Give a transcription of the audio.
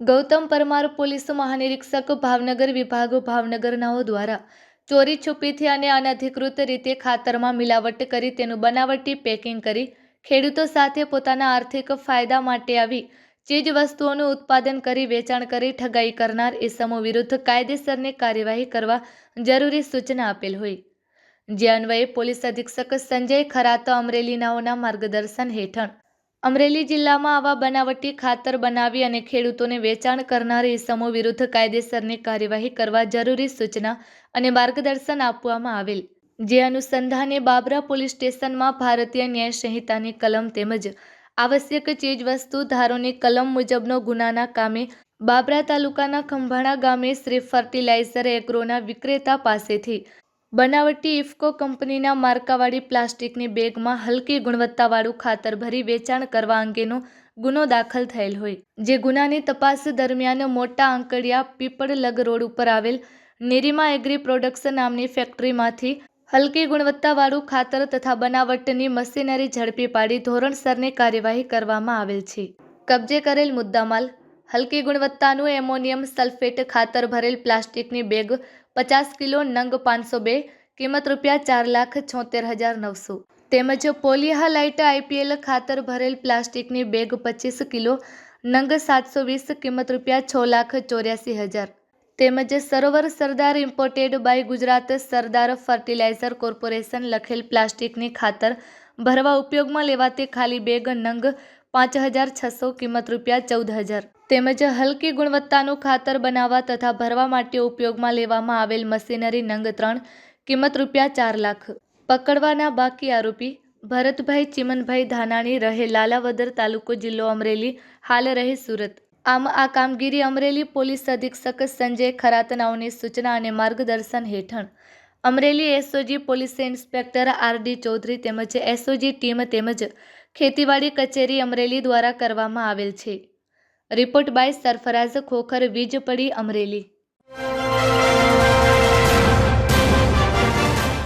Gautam Parmar police મહાનિરીક્ષક Bhavnagar વિભાગ ભાવનગરનાઓ દ્વારા ચોરી છુપીથી અને અનધિકૃત રીતે ખાતરમાં મિલાવટ કરી તેનું બનાવટી પેકિંગ કરી ખેડૂતો સાથે પોતાના આર્થિક ફાયદા માટે આવી ચીજ વસ્તુઓનું ઉત્પાદન કરી વેચાણ કરી ઠગાઈ કરનાર ઇસમો વિરુદ્ધ કાયદેસરની કાર્યવાહી કરવા જરૂરી સૂચના આપેલ હોય, જે અન્વયે પોલીસ અધિક્ષક સંજય ખરાત અમરેલીનાઓના માર્ગદર્શન હેઠળ અમરેલી જિલ્લામાં આવા બનાવટી ખાતર બનાવી અને ખેડૂતોને વેચાણ કરનાર ઇસમો વિરુદ્ધ કાયદેસરની કાર્યવાહી કરવા જરૂરી સૂચના અને માર્ગદર્શન આપવામાં આવેલ, જે અનુસંધાને બાબરા પોલીસ સ્ટેશનમાં ભારતીય ન્યાય સંહિતાની કલમ તેમજ આવશ્યક ચીજવસ્તુ ધારોની કલમ મુજબનો ગુનાના કામે બાબરા તાલુકાના ખંભાળા ગામે શ્રી ફર્ટિલાઇઝર એગ્રોના વિક્રેતા પાસેથી બનાવટી ઇફકો કંપનીના માર્કાવાળી પ્લાસ્ટિકની બેગમાં હલકી ગુણવત્તાવાળું ખાતર ભરી વેચાણ કરવા અંગેનો ગુનો દાખલ થયેલ હોય, જે ગુનાની તપાસ દરમિયાન મોટા આંકડિયા પીપળલગ રોડ ઉપર આવેલ નિરીમા એગ્રી પ્રોડક્ટ્સ નામની ફેક્ટરીમાંથી હલકી ગુણવત્તાવાળું ખાતર તથા બનાવટની મશીનરી ઝડપી પાડી ધોરણસરની કાર્યવાહી કરવામાં આવેલ છે. કબજે કરેલ મુદ્દામાલ હલકી ગુણવત્તાનું એમોનિયમ સલ્ફેટ ખાતર ભરેલ પ્લાસ્ટિકની બેગ 50 કિલો નંગ 502 કિંમત ₹4,76,900 તેમજ પોલીહાલાઇટ આઈપીએલ ખાતર ભરેલ પ્લાસ્ટિકની બેગ 25 કિલો નંગ 720 કિંમત ₹6,84,000 તેમજ Sarovar Sardar imported by Gujarat Sardar fertilizer corporation લખેલ પ્લાસ્ટિકની ખાતર ભરવા ઉપયોગમાં લેવાતી ખાલી બેગ નંગ 5,600 કિંમત ₹14,000 તેમજ હલકી ગુણવત્તાનું ખાતર બનાવવા તથા ભરવા માટે ઉપયોગમાં લેવામાં આવેલ મશીનરી નંગ 3 કિંમત ₹4,00,000. પકડવાના બાકી આરોપી ભરતભાઈ ચીમનભાઈ ધાનાણી રહે લાલાવદર તાલુકો જિલ્લો અમરેલી હાલ રહે સુરત. આમ આ કામગીરી અમરેલી પોલીસ અધિક્ષક સંજય ખરાતનાઓની સૂચના અને માર્ગદર્શન હેઠળ Amreli SOG police inspector R D. Chaudhari તેમજ એસઓજી ટીમ તેમજ ખેતીવાડી કચેરી અમરેલી દ્વારા કરવામાં આવેલ છે. Report by Sarfaraz Khokhar, Vijapadi, Amreli.